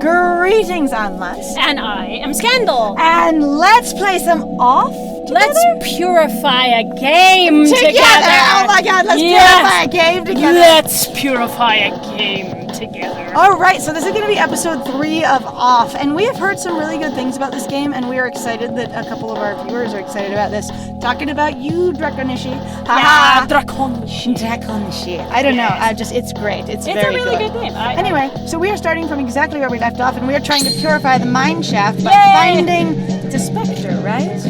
Greetings, Unless. And I am Scandal. And let's play some off together? Let's purify a game together. Oh my god, let's purify a game together. Let's purify a game together. Alright, so this is going to be episode 3 of Off, and we have heard some really good things about this game, and we are excited that a couple of our viewers are excited about this. Talking about you, Drakonishi. Yeah, Drakonishi. Drakonishi. I don't know, it's great. It's very a really good game. Anyway, so we are starting from exactly where we left off, and we are trying to purify the mine shaft by finding... It's a spectre, right?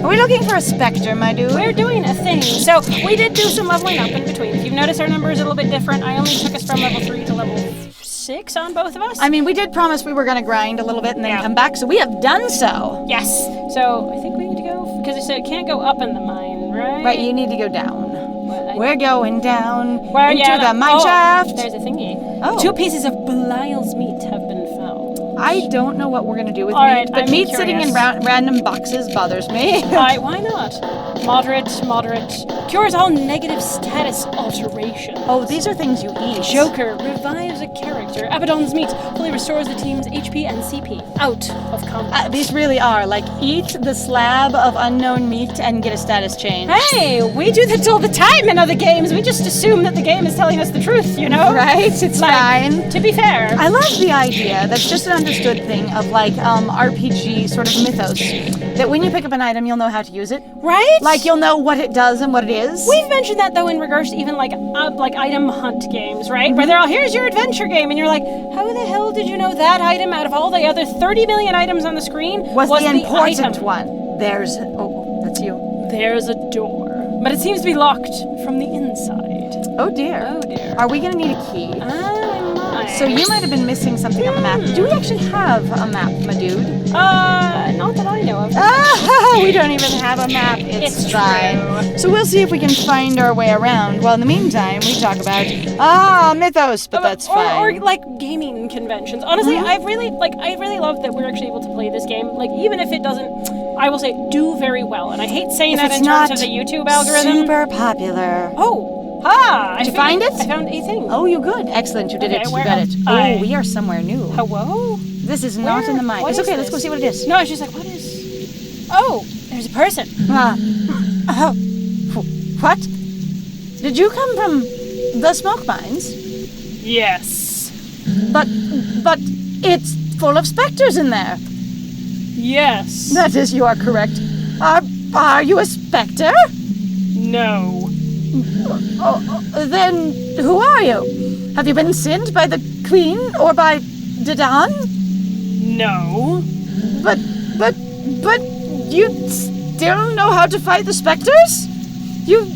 Are we looking for a spectre, my dude? We're doing a thing. So, we did do some leveling up in between. If you've noticed, our number is a little bit different. I only took us from level 3 to level 6 on both of us. I mean, we did promise we were going to grind a little bit and then come back, so we have done so. Yes. So, I think we need to go, because it can't go up in the mine, right? Right, you need to go down. We're going down into the mine shaft. There's a thingy. Oh. 2 pieces of Belial's meat have been found. I don't know what we're going to do with All meat, right, but I'm meat curious. sitting in random boxes bothers me. Why not? Moderate. Cures all negative status alterations. Oh, these are things you eat. Joker revives a character. Abaddon's meat fully restores the team's HP and CP out of combat. These really are, like, eat the slab of unknown meat and get a status change. Hey, we do that all the time in other games. We just assume that the game is telling us the truth, you know? Right? It's fine. To be fair. I love the idea, that's just an understood thing of, like, RPG sort of mythos. That when you pick up an item, you'll know how to use it. Right? Like, you'll know what it does and what it is. We've mentioned that, though, in regards to even, like item hunt games, right? Where they're all, here's your adventure game, and you're like, how the hell did you know that item out of all the other 30 million items on the screen was the important item? one? There's... Oh, that's you. There's a door. But it seems to be locked from the inside. Oh, dear. Oh, dear. Are we going to need a key? I might. So you might have been missing something on the map. Do we actually have a map, my dude? Not that I know of. We don't even have a map. It's fine. True. So we'll see if we can find our way around. Well, in the meantime, we talk about, mythos, but that's fine. Or like gaming conventions. Honestly, I really love that we're actually able to play this game. Like, even if it doesn't, I will say, do very well. And I hate saying that in terms of the YouTube algorithm. Super popular. Oh. Did you find it? I found a thing. Oh, you good. Excellent. You did it. You got it. Oh, we are somewhere new. Hello? This is not in the mine. It's okay. Let's go see what it is. No, she's like, what is... Oh, there's a person. What? Did you come from the smoke mines? Yes. But it's full of specters in there. Yes. That is, you are correct. Are you a specter? No. Then who are you? Have you been sent by the Queen or by Dadan? No. But you still know how to fight the specters? You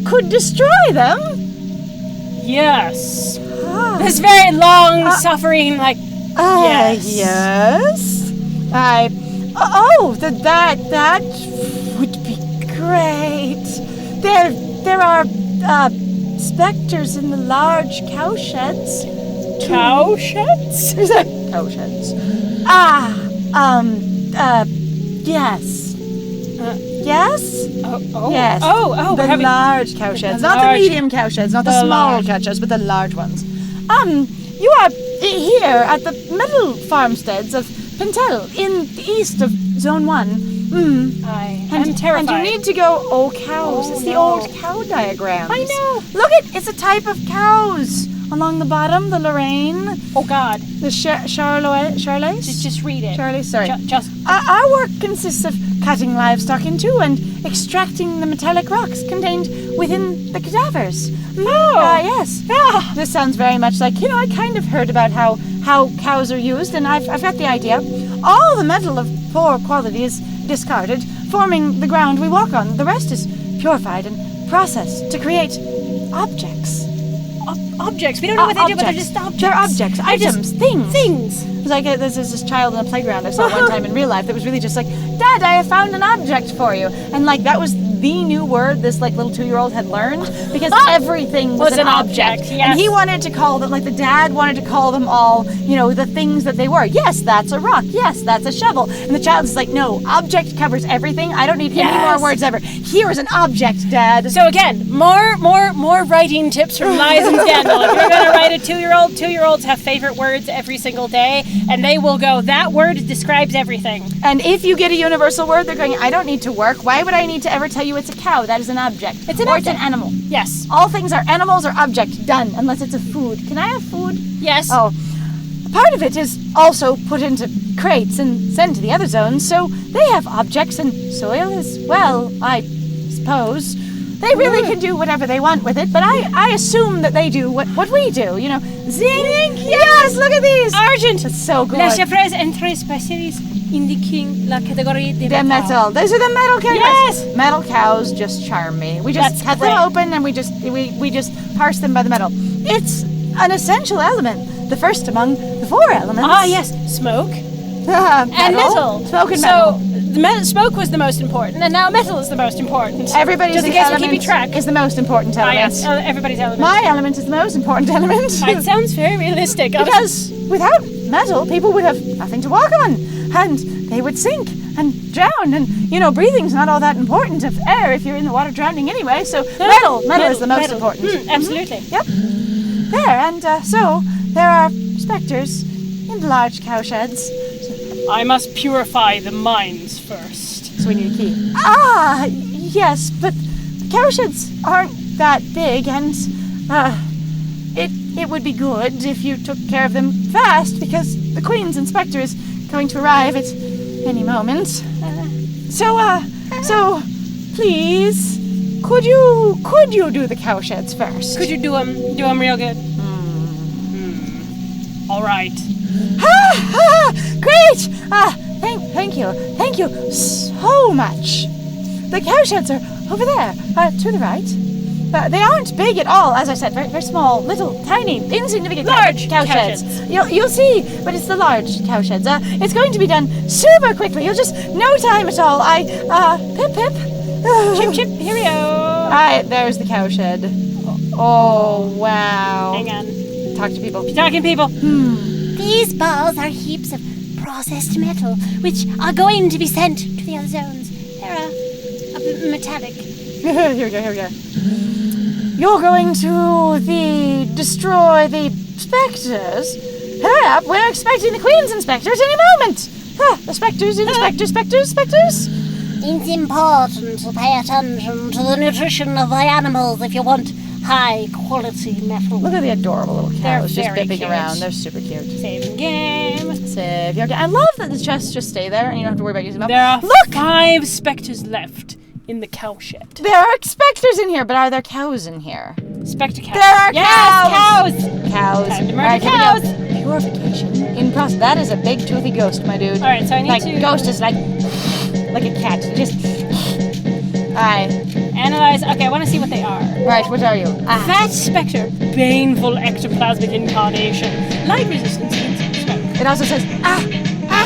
could destroy them? Yes. This very long suffering, like, yes. That would be great. There are specters in the large cow sheds. Cow sheds? Cow sheds. Yes. Yes? Yes. Oh, the large cow sheds. Not the medium cow sheds, not the small cow sheds, but the large ones. You are here at the metal farmsteads of Pentel in the east of Zone 1. I am terrified. And you need to go, cows. It's the old cow diagrams. I know. Look, it's a type of cows. Along the bottom, the Lorraine. Oh, God. The Charolais? Just read it. Charlie, sorry. Just. Our work consists of cutting livestock in two and extracting the metallic rocks contained within the cadavers. Yes. This sounds very much like, I kind of heard about how cows are used, and I've got the idea. All the metal of poor quality is discarded, forming the ground we walk on. The rest is purified and processed to create objects. Objects? We don't know what they do, but they're just objects. They're objects, items, things. Things. It's like there's this child in a playground I saw one time in real life that was really just like, Dad, I have found an object for you. And like that was the new word this like little 2-year-old had learned because everything was an object. Yes. And he wanted to call them, like the dad wanted to call them all, the things that they were. Yes, that's a rock. Yes, that's a shovel. And the child is like, no, object covers everything. I don't need any more words ever. Here is an object, Dad. So again, more writing tips from Liza and Daniel. If you're going to write a 2-year-old, 2-year-olds have favorite words every single day, and they will go, that word describes everything. And if you get a universal word, they're going, I don't need to work. Why would I need to ever tell you it's a cow? That is an object. It's an animal. Yes. All things are animals or object. Done. Unless it's a food. Can I have food? Yes. Oh. Part of it is also put into crates and sent to the other zones, so they have objects and soil as well, I suppose. They really can do whatever they want with it, but I assume that they do what we do, Zinc! Yes, look at these! Argent! That's so good. Les chiffres entre espèces indiquant la catégorie de metal. Those are the metal cows. Yes! Metal cows just charm me. We just cut them open and we just parse them by the metal. It's an essential element. The first among the 4 elements. Ah, yes. Smoke. And metal. Smoke and metal. So, smoke was the most important, and now metal is the most important. Everybody's just in case we're keeping track. Is the most important element. Yes, everybody's element. My element is the most important element. It sounds very realistic. Because without metal, people would have nothing to walk on, and they would sink and drown, and breathing's not all that important of air if you're in the water drowning anyway. So metal is the most important. Absolutely. Yep. There, and so there are specters in the large cowsheds. I must purify the mines first. So we need a key. Ah, yes, but the cowsheds aren't that big, and it would be good if you took care of them fast, because the Queen's inspector is going to arrive at any moment. So please, could you do the cowsheds first? Could you do them real good? All right. Great! Thank you so much. The cowsheds are over there, to the right. They aren't big at all, as I said, very, very small, little, tiny, insignificant large cowsheds. You'll see, but it's the large cowsheds. It's going to be done super quickly. You'll just no time at all. Pip. Chip, chip, here we go. There's the cowshed. Oh, wow. Hang on. Talk to people. Talking people. These balls are heaps of processed metal, which are going to be sent to the other zones. They're metallic. Here we go. You're going to destroy the specters? Hurry up, we're expecting the Queen's inspectors any moment. The specters. It's important to pay attention to the nutrition of the animals if you want high quality metal. Look at the adorable little cows just very bipping cute. around. They're super cute. Saving game. Save your game. I love that the chests just stay there and you don't have to worry about using them. There are 5 specters left in the cowshed. There are specters in here, but are there cows in here? Spectre cows. There are cows! Cows. Time to murder cows! Purification in process. That is a big toothy ghost, my dude. Alright, so I need to... Ghost is like a cat. Just... Alright. Analyze. Okay, I want to see what they are. Right, what are you? Fat spectre. Baneful ectoplasmic incarnation. Light resistance against smoke. It also says,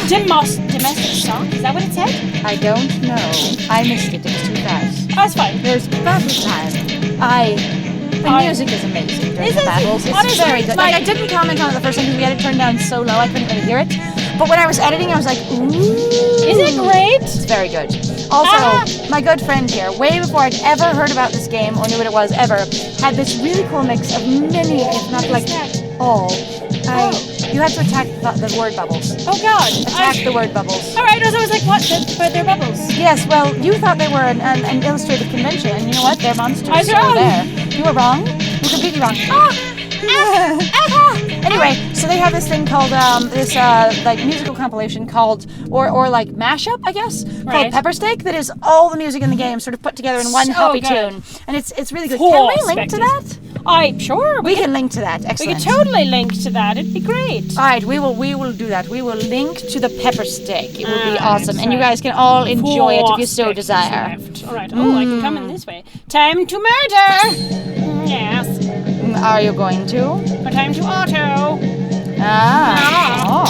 Domestic stock? Is that what it said? I don't know. I missed it. It was too fast. Oh, that's fine. There's battle time. The music is amazing during the battles. It's very good. I didn't comment on it the first time because we had it turned down so low I couldn't really hear it. But when I was editing, I was like, ooh. Is it great? It's very good. Also, my good friend here, way before I'd ever heard about this game or knew what it was ever, had this really cool mix of many, if not like all. You have to attack the word bubbles. Oh God! Attack the word bubbles. All right, I was like, what? But they're bubbles. Yes, well, you thought they were an illustrated convention, and you know what? They're monsters. I was still wrong. There. You were wrong. You're completely wrong. Anyway, so they have this thing called this like musical compilation called or like mashup, I guess, called Pepper Steak. That is all the music in the game sort of put together in one happy tune, and it's really good. Can we link to that? Sure. We can link to that. Excellent. We can totally link to that. It'd be great. All right, we will do that. We will link to the Pepper Steak. It will be awesome, and you guys can all enjoy it if you so desire. All right. Oh, I can come in this way. Time to murder. Yes. Are you going to? Or time to auto. All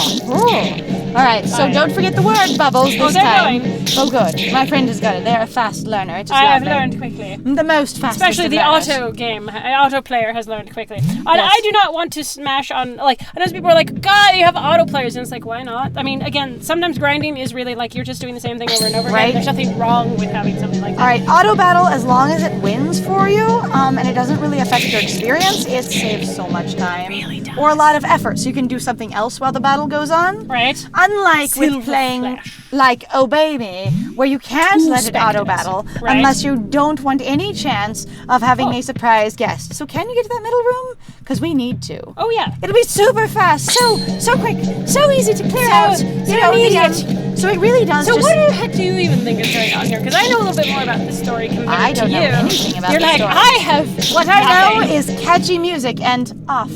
right. right, so don't forget the word bubbles this they're time. going. Oh, good. My friend has got it. They're a fast learner. It's I have lovely. learned quickly. The most fastest Especially of the learners. auto player has learned quickly. And I do not want to smash on, like, I know some people are like, God, you have auto players. And it's like, why not? I mean, again, sometimes grinding is really like you're just doing the same thing over and over Right. again. There's nothing wrong with having something like that. All right, auto battle, as long as it wins for you, and it doesn't really affect your experience, it saves so much time. It really does. Or a lot of effort, so you can do something else while the battle goes on. Right? Unlike with Silver playing Flash. like Obey Me, where you can't let it auto battle Right. unless you don't want any chance of having a surprise guest. So can you get to that middle room? Because we need to. Oh, yeah. It'll be super fast, so quick, so easy to clear out. so You know, immediate. so it really does. So just, what the heck do you even think is going on here? Because I know a little bit more about this story compared I don't to know you. anything about You're the like, story. I have What I know nothing. is catchy music and off.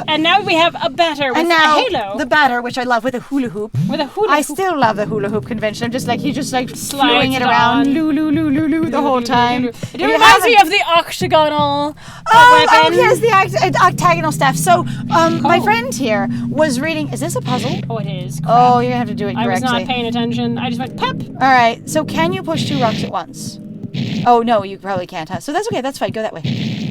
And now we have a batter with And now a halo. the batter, which I love, with a hula hoop. With a hula I hoop. still love the hula hoop convention. I'm just like he's just like Slides flowing it it around, on. loo loo loo loo loo the whole time. It If you reminds me haven't- of the octagonal Oh, weapon. yes, the octagonal stuff. So, my friend here was reading. Is this a puzzle? Oh, it is. Oh, you're gonna have to do it I was correctly. not paying attention. I just went pep. All right. So, can you push 2 rocks at once? Oh no, you probably can't. Huh? So that's okay. That's fine. Go that way.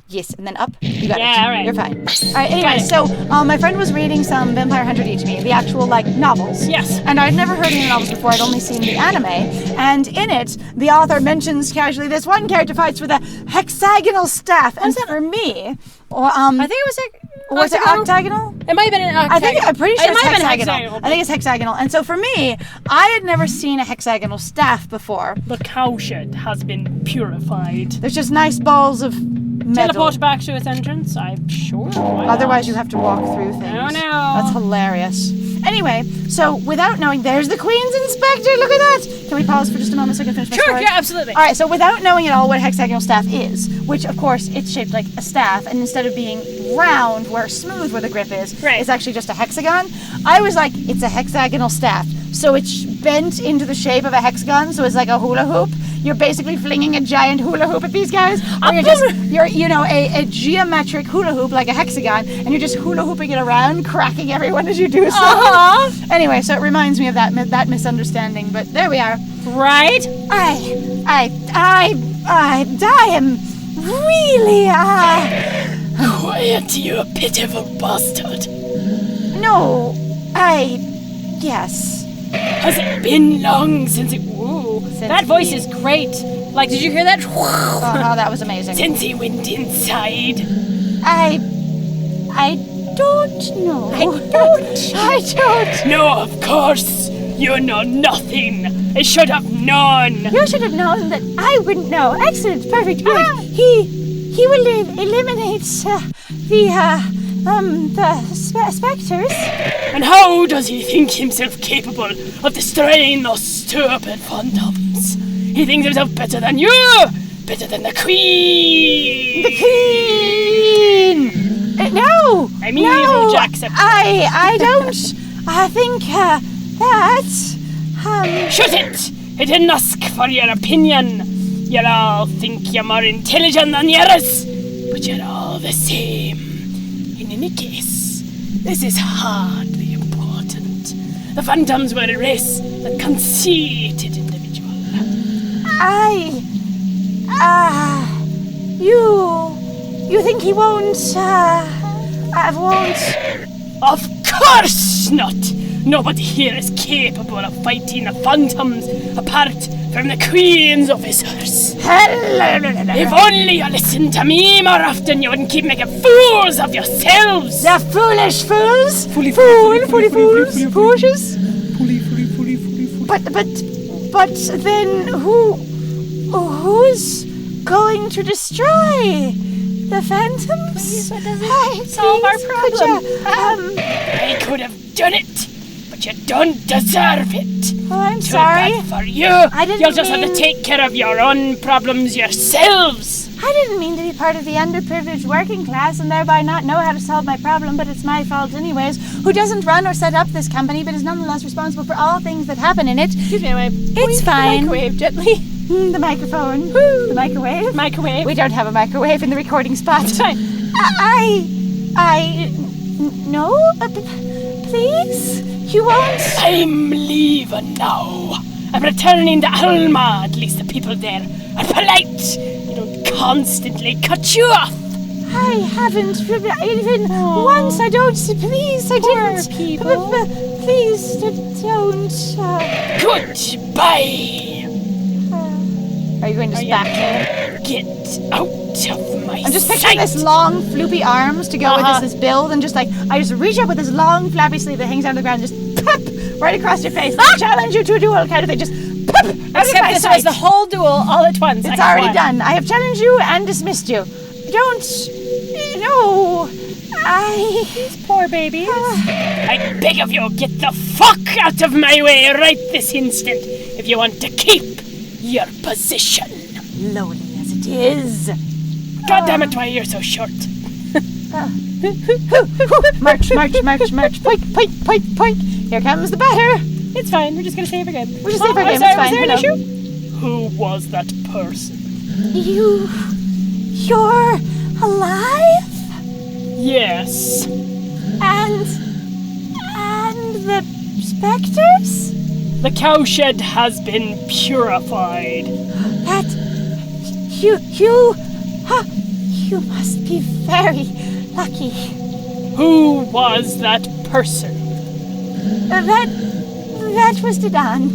Yes, and then up. You got it. Yeah, all right. You're fine. All right. Anyway, it. so my friend was reading some Vampire Hunter D to me, the actual like novels. Yes. And I'd never heard any novels before. I'd only seen the anime. And in it, the author mentions casually this one character fights with a hexagonal staff. And for me, or I think it was like. was it octagonal? It might have been an octagonal. I'm pretty sure it it's might have been hexagonal. I think it's hexagonal. And so for me, I had never seen a hexagonal staff before. The cowshed has been purified. There's just nice balls of metal. Teleport back to its entrance? I'm sure. Why Otherwise, not? you have to walk through things. Oh, no. That's hilarious. Anyway, so without knowing, there's the Queen's Inspector. Look at that. Can we pause for just a moment so I can finish my Sure, story? yeah, absolutely. All right, so without knowing at all what a hexagonal staff is, which of course it's shaped like a staff, and instead of being round where smooth where the grip is, Right. it's actually just a hexagon. I was like, it's a hexagonal staff, so it's bent into the shape of a hexagon, so it's like a hula hoop. You're basically flinging a giant hula hoop at these guys, or you're a geometric hula hoop like a hexagon, and you're just hula hooping it around, cracking everyone as you do so. Uh-huh. Anyway, so it reminds me of that misunderstanding, but there we are. Right? I am really, Quiet, you pitiful bastard. no, yes. Has it been long since it... Whoa. That voice is great. Like, did you hear that? Oh, that was amazing. Since he went inside. I don't know. I don't. No, of course. You know nothing. I should have known. You should have known that I wouldn't know. Excellent, perfect, good. He will eliminate the specters. And how does he think himself capable of destroying those stupid phantoms? He thinks himself better than you! Better than the Queen! The Queen! No! I mean, no, evil Jacksepticeye. I don't think that. Shoot it! I didn't ask for your opinion. You all think you're more intelligent than yours, but you're all the same. In any case, this is hardly important. The phantoms were a race that conceited individual. You think he won't, won't? Of course not! Nobody here is capable of fighting the phantoms apart from the Queen's officers. If only you listened to me more often, you wouldn't keep making fools of yourselves! The foolish fools? Foolish. But then who's going to destroy the phantoms? That doesn't solve our problem. I could have done it, but you don't deserve it. Oh, I'm Too sorry. bad for you. didn't You'll just have to mean- take care of your own problems yourselves. I didn't mean to be part of the underprivileged working class and thereby not know how to solve my problem, but it's my fault anyways. Who doesn't run or set up this company, but is nonetheless responsible for all things that happen in it. Excuse me, It's fine. Microwave gently. The microphone. The microwave. Microwave. We don't have a microwave in the recording spot. It's fine. No? Please? You won't? I'm leaving now. I'm returning to Alma. At least the people there are polite. They don't constantly cut you off. I haven't even once. I don't. Please, I didn't. people. Please, don't. Goodbye. Are you going to back me? Get out of my I'm just sight. picturing this long, floopy arms to go with this build, and just like I just reach up with this long, flappy sleeve that hangs down to the ground, and just pop right across your face. I challenge you to a duel, kind of thing. Just pop out of my Except this sight. was the whole duel all at once. It's already done. I have challenged you and dismissed you. Don't. No. These poor babies. I beg of you, get the fuck out of my way right this instant if you want to keep your position. Lowly as it is. God damn it, why you're so short. March. Poik, poik, poik, poik. Here comes the batter. It's fine. We're just gonna save our game. We'll just save our I'm game. sorry, It's fine. was there an Hello. issue? Who was that person? You're alive? Yes. And the specters? The cowshed has been purified. That you must be very lucky. Who was that person? That was Dadan.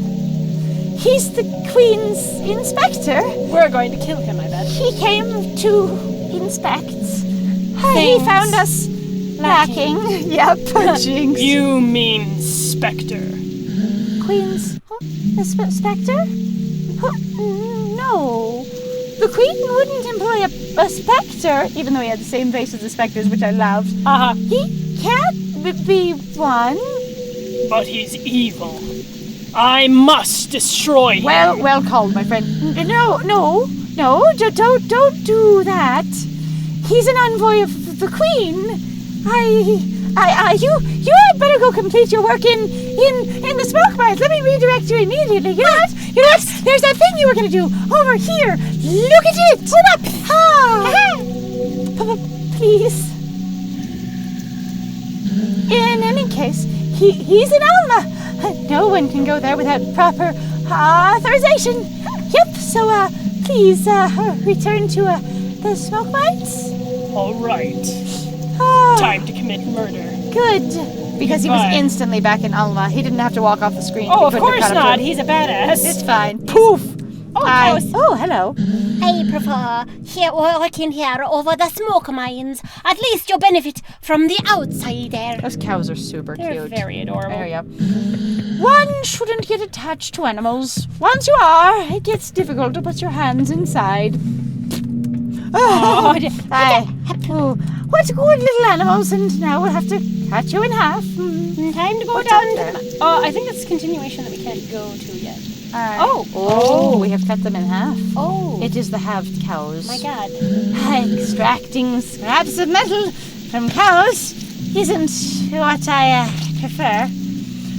He's the Queen's inspector. We're going to kill him, I bet. He came to inspect. He found us lacking. Yep, jinx. You mean Spectre. Queen's specter? No. The Queen wouldn't employ a specter, even though he had the same face as the specters, which I loved. He can't be one. But he's evil. I must destroy him. Well called, my friend. No, don't do that. He's an envoy of the Queen. You had better go complete your work in the smoke mines. Let me redirect you immediately. You know what? There's that thing you were going to do over here. Look at it. Pull up. Please. In any case, he's in Alma. No one can go there without proper authorization. Yep. So please return to the smoke mines. All right. Time to commit murder. Good. Because he was Goodbye. instantly back in Alma. He didn't have to walk off the screen. Oh, We of couldn't have course caught up to not. him. He's a badass. It's fine. Poof. Oh, hello. I prefer working here over the smoke mines. At least you benefit from the outside there. Those cows are super They're cute. very adorable. There you go. One shouldn't get attached to animals. Once you are, it gets difficult to put your hands inside. What good little animals, and now we'll have to cut you in half. Time to go What's down up to there? the... I think it's continuation that we can't go to yet. Oh, we have cut them in half. Oh. It is the halved cows. My God. Extracting scraps of metal from cows isn't what I prefer.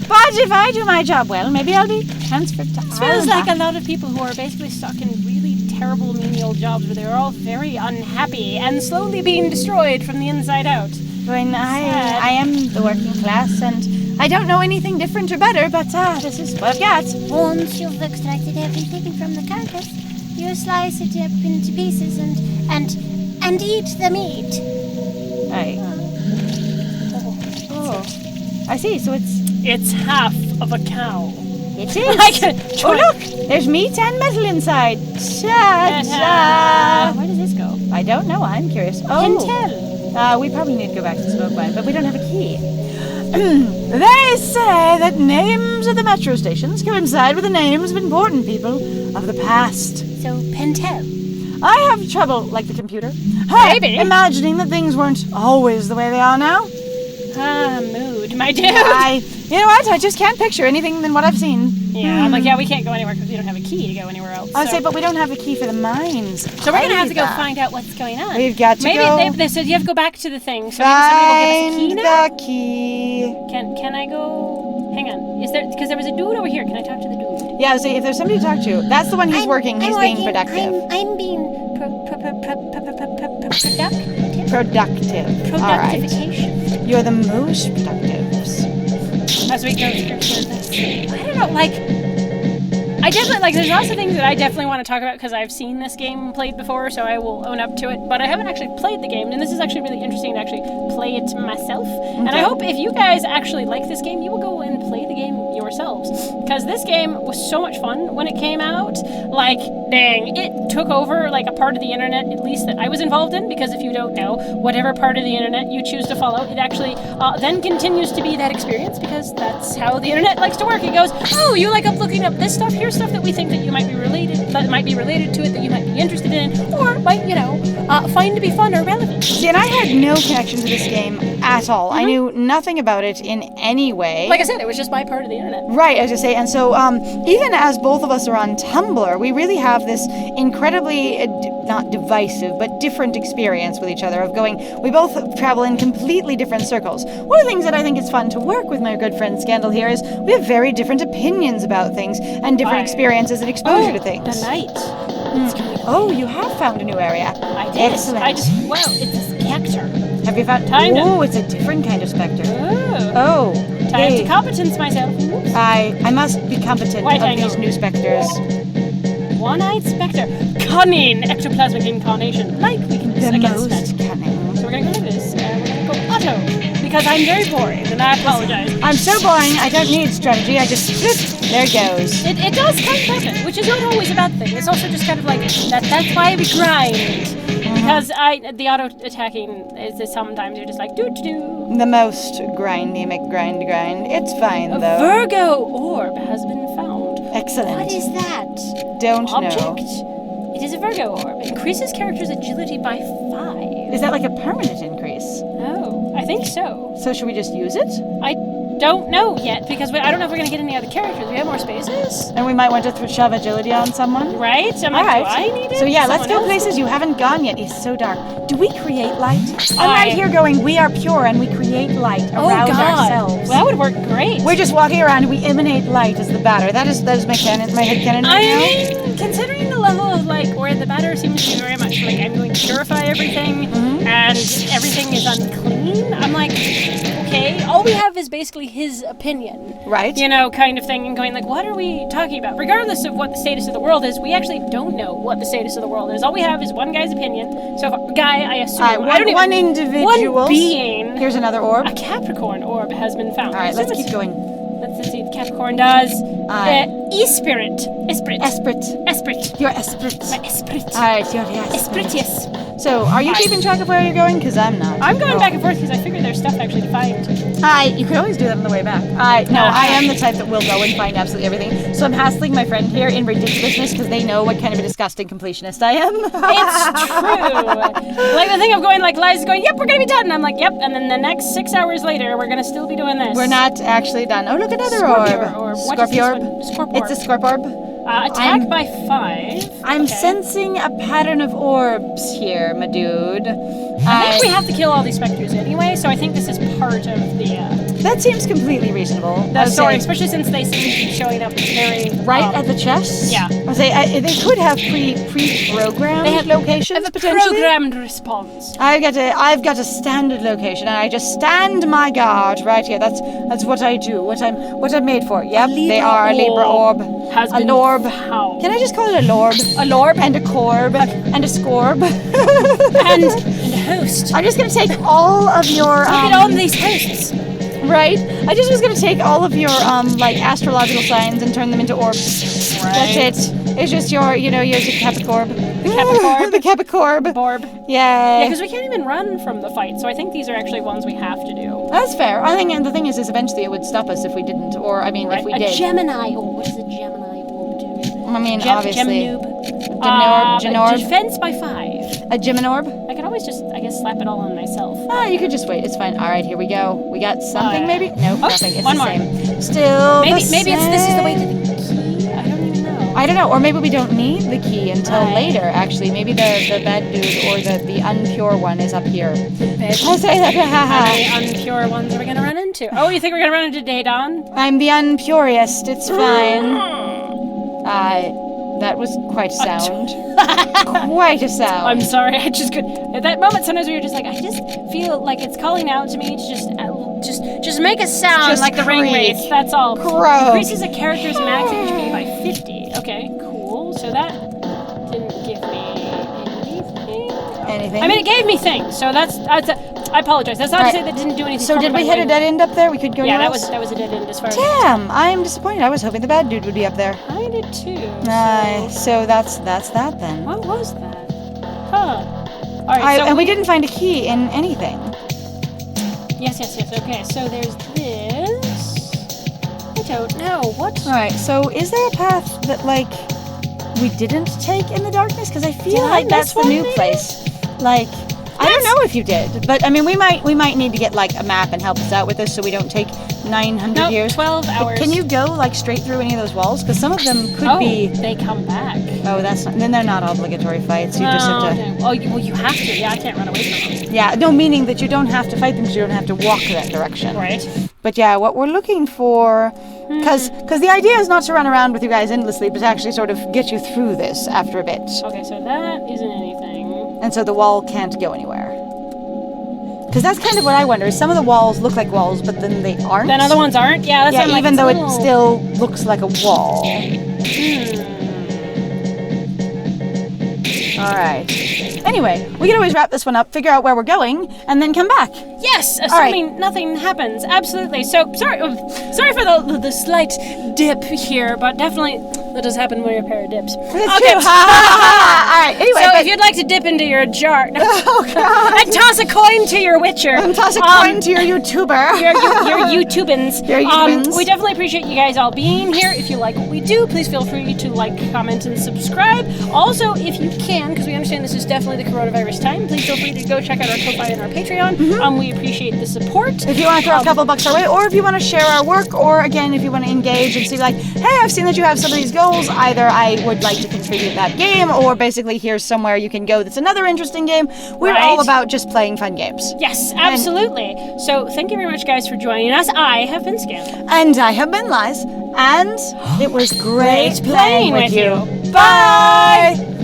But if I do my job well, maybe I'll be transferred to This feels like a lot of people who are basically stuck in really terrible menial jobs where they're all very unhappy and slowly being destroyed from the inside out. When I am the working class, and I don't know anything different or better, but this is what I've got. Once you've extracted everything from the carcass, you slice it up into pieces and eat the meat. I see. So It's half of a cow. it is. Oh look, there's meat and metal inside. Ta-da! Where does this go? I don't know. I'm curious. Oh, Pentel. we probably need to go back to the smoke mine, but we don't have a key. They say that names of the metro stations coincide with the names of important people of the past. So, Pentel. I have trouble, like the computer, Maybe. imagining that things weren't always the way they are now. Mood, my dude. You know what? I just can't picture anything than what I've seen. Yeah, I'm like, we can't go anywhere because we don't have a key to go anywhere else. I would say, but we don't have a key for the mines. So we're going to have to go either. find out what's going on. We've got to go Maybe they said you have to go back to the thing. So maybe somebody will give us a key find now? the key. Can I go? Hang on. Is there? Because there was a dude over here. Can I talk to the dude? Yeah, see, if there's somebody to talk to, that's the one who's working. He's being productive. I'm being productive. Productive. All right. Productification. You're the most productive. As we go through this. I don't know, like, I definitely, like, there's lots of things that I definitely want to talk about because I've seen this game played before, so I will own up to it, but I haven't actually played the game, and this is actually really interesting to actually play it myself. Okay. And I hope if you guys actually like this game, you will go and play the game yourselves, because this game was so much fun when it came out. Like, dang, it took over, like, a part of the internet, at least that I was involved in, because if you don't know, whatever part of the internet you choose to follow, it actually then continues to be that experience, because that's how the internet likes to work. It goes, oh, you like looking up this stuff? Here's stuff that we think that you might be related, that might be related to it, that you might be interested in, or might, find to be fun or relevant. See, and I had no connection to this game at all. I knew nothing about it in any way. Like I said, it was just my part of the internet. Right, as I say, and so even as both of us are on Tumblr, we really have this incredibly, not divisive, but different experience with each other of going, we both travel in completely different circles. One of the things that I think is fun to work with my good friend Scandal here is we have very different opinions about things and different experiences and exposure to things. The night. Oh, you have found a new area. I did. Excellent. It's a spectre. Have you found? Oh, it's a different kind of spectre. Oh. Time hey. to competence myself. Oops. I must be competent of these new spectres. One-eyed spectre. Cunning ectoplasmic incarnation. Like we can The against most that. cunning. So we're going to go to this, and we're going to go auto. Because I'm very boring, and I apologize. I'm so boring, I don't need strategy, I just, there it goes. It does kind of happen, which is not always a bad thing. It's also just kind of like, that's why we grind. Because the auto-attacking is sometimes you're just like, do-do-do. The most grindy McGrind. It's fine, though. A Virgo orb has been found. Excellent. What is that? Don't Object? know. It is a Virgo orb. Increases character's agility by 5. Is that like a permanent increase? Oh, I think so. So should we just use it? I don't know yet, because I don't know if we're going to get any other characters. We have more spaces. And we might want to shove agility on someone? Right? I'm like, do I need it? So yeah, let's Someone go else? places you haven't gone yet. It's so dark. Do we create light? I'm right here going, we are pure and we create light around ourselves. Well, that would work great. We're just walking around and we emanate light as the batter. That is my canon, my head canon right now. I mean, considering the level of where the batter seems to be very much like I'm going to purify everything and everything is unclean, I'm like, okay, all we have is basically his opinion. Right. Kind of thing, and going like, what are we talking about? Regardless of what the status of the world is, we actually don't know what the status of the world is. All we have is one guy's opinion. So, guy, I assume. One individual. One being. Here's another orb. A Capricorn orb has been found. All right, let's keep going. Let's see. The Capricorn does. Esprit. Your esprit. My esprit. All right, your esprit. Espritius. So, are you keeping track of where you're going? Because I'm not. I'm going back and forth because I figured there's stuff actually to find. You could always do that on the way back. I am the type that will go and find absolutely everything. So I'm hassling my friend here in ridiculousness because they know what kind of a disgusting completionist I am. It's true. Like the thing of going, like Liza's going, yep, we're going to be done. And I'm like, yep. And then the next 6 hours later, we're going to still be doing this. We're not actually done. Oh, look, another orb. Scorpio orb. Scorpio orb. It's a scorp orb. Attack by 5. I'm sensing a pattern of orbs here, my dude. I think we have to kill all these specters anyway, so I think this is part of the... That seems completely reasonable. The story, especially since they seem to be showing up very... Right at the chest? Yeah. I say, they could have pre-programmed locations, potentially. Programmed response. I've got a standard location, and I just stand my guard right here. That's what I do. What I'm made for. Yep, they are a Libra orb. Has been lorb. Found. Can I just call it a lorb? A lorb and a corb and a scorb and a host. I'm just gonna take all of your. Look at all these hosts. Right. I just was gonna take all of your astrological signs and turn them into orbs. Right. That's it. It's just your Capricorn. The Capricorn. The Capricorn. Borb. Yay. Yeah, because we can't even run from the fight, so I think these are actually ones we have to do. That's fair. I think, and the thing is eventually it would stop us if we didn't, or I mean, if we did. A Gemini orb. What does a Gemini orb do? I mean, obviously. Genorb. Defense by 5. A Geminorb? I could always just, I guess, slap it all on myself. You could just wait. It's fine. All right, here we go. We got something, maybe? Nope, nothing. It's one the more. same. Still maybe the maybe same. this is the way to the key. I don't even know. I don't know. Or maybe we don't need the key until later, actually. Maybe the bad dude or the unpure one is up here. I'll say that. How many unpure ones are we going to run into? Oh, you think we're going to run into Daedon? I'm the unpurest. It's fine. That was quite a sound. Quite a sound. I'm sorry, I just could. At that moment, sometimes where you're just like, I just feel like it's calling out to me to just make a sound Just like the ring creak. race. That's all. Croak. Increases a character's max HP by 50. Okay, cool. So that didn't give me Anything? I mean, it gave me things. So that's I apologize. That's not to say that didn't do anything. So for did me we by hit a doing- dead end up there? We could go Yeah, anywhere that else? was a dead end as far as. Damn, I am disappointed. I was hoping the bad dude would be up there. I did too. So that's that then. What was that? Huh. All right. So And we didn't find a key in anything. Yes. Okay. So there's this. I don't know what. All right. So is there a path that like we didn't take in the darkness? Because I feel Did I like that's miss the one, new maybe? place. Like I don't know if you did, but I mean we might need to get like a map and help us out with this so we don't take 900 No, years. 12 But hours. can you go like straight through any of those walls? Because some of them could be. They come back. Oh, that's not, then they're not obligatory fights. You just have to. Okay. Oh, you have to. Yeah, I can't run away from them. Yeah, no, meaning that you don't have to fight them because you don't have to walk that direction. Right. But yeah, what we're looking for, because the idea is not to run around with you guys endlessly, but to actually sort of get you through this after a bit. Okay, so that isn't anything. And so the wall can't go anywhere. Because that's kind of what I wonder, is some of the walls look like walls, but then they aren't. Then other ones aren't. Yeah, that's Yeah, what I'm even like, though it's it a little- still looks like a wall. All right. Anyway, we can always wrap this one up, figure out where we're going, and then come back. Yes, right. assuming nothing happens. Absolutely. So sorry for the slight dip here, but definitely that does happen when you're a pair of dips. It's true. All right. Anyway, So but- if you'd like to dip into your jar oh god. and toss a coin to your Witcher, And toss a coin to your YouTuber. your YouTubans. Your YouTubans. We definitely appreciate you guys all being here. If you like what we do, please feel free to like, comment, and subscribe. Also, if you can, because we understand this is definitely the coronavirus time, please feel free to go check out our Ko-Fi and our Patreon. We appreciate the support. If you want to throw a couple bucks our way, or if you want to share our work, or again, if you want to engage and see like, hey, I've seen that you have some of these goals. Either I would like to contribute that game, or basically here's somewhere you can go that's another interesting game. We're Right. all about just playing fun games. Yes, absolutely. So thank you very much, guys, for joining us. I have been Scam. And I have been Liz, and it was great playing with you. Bye!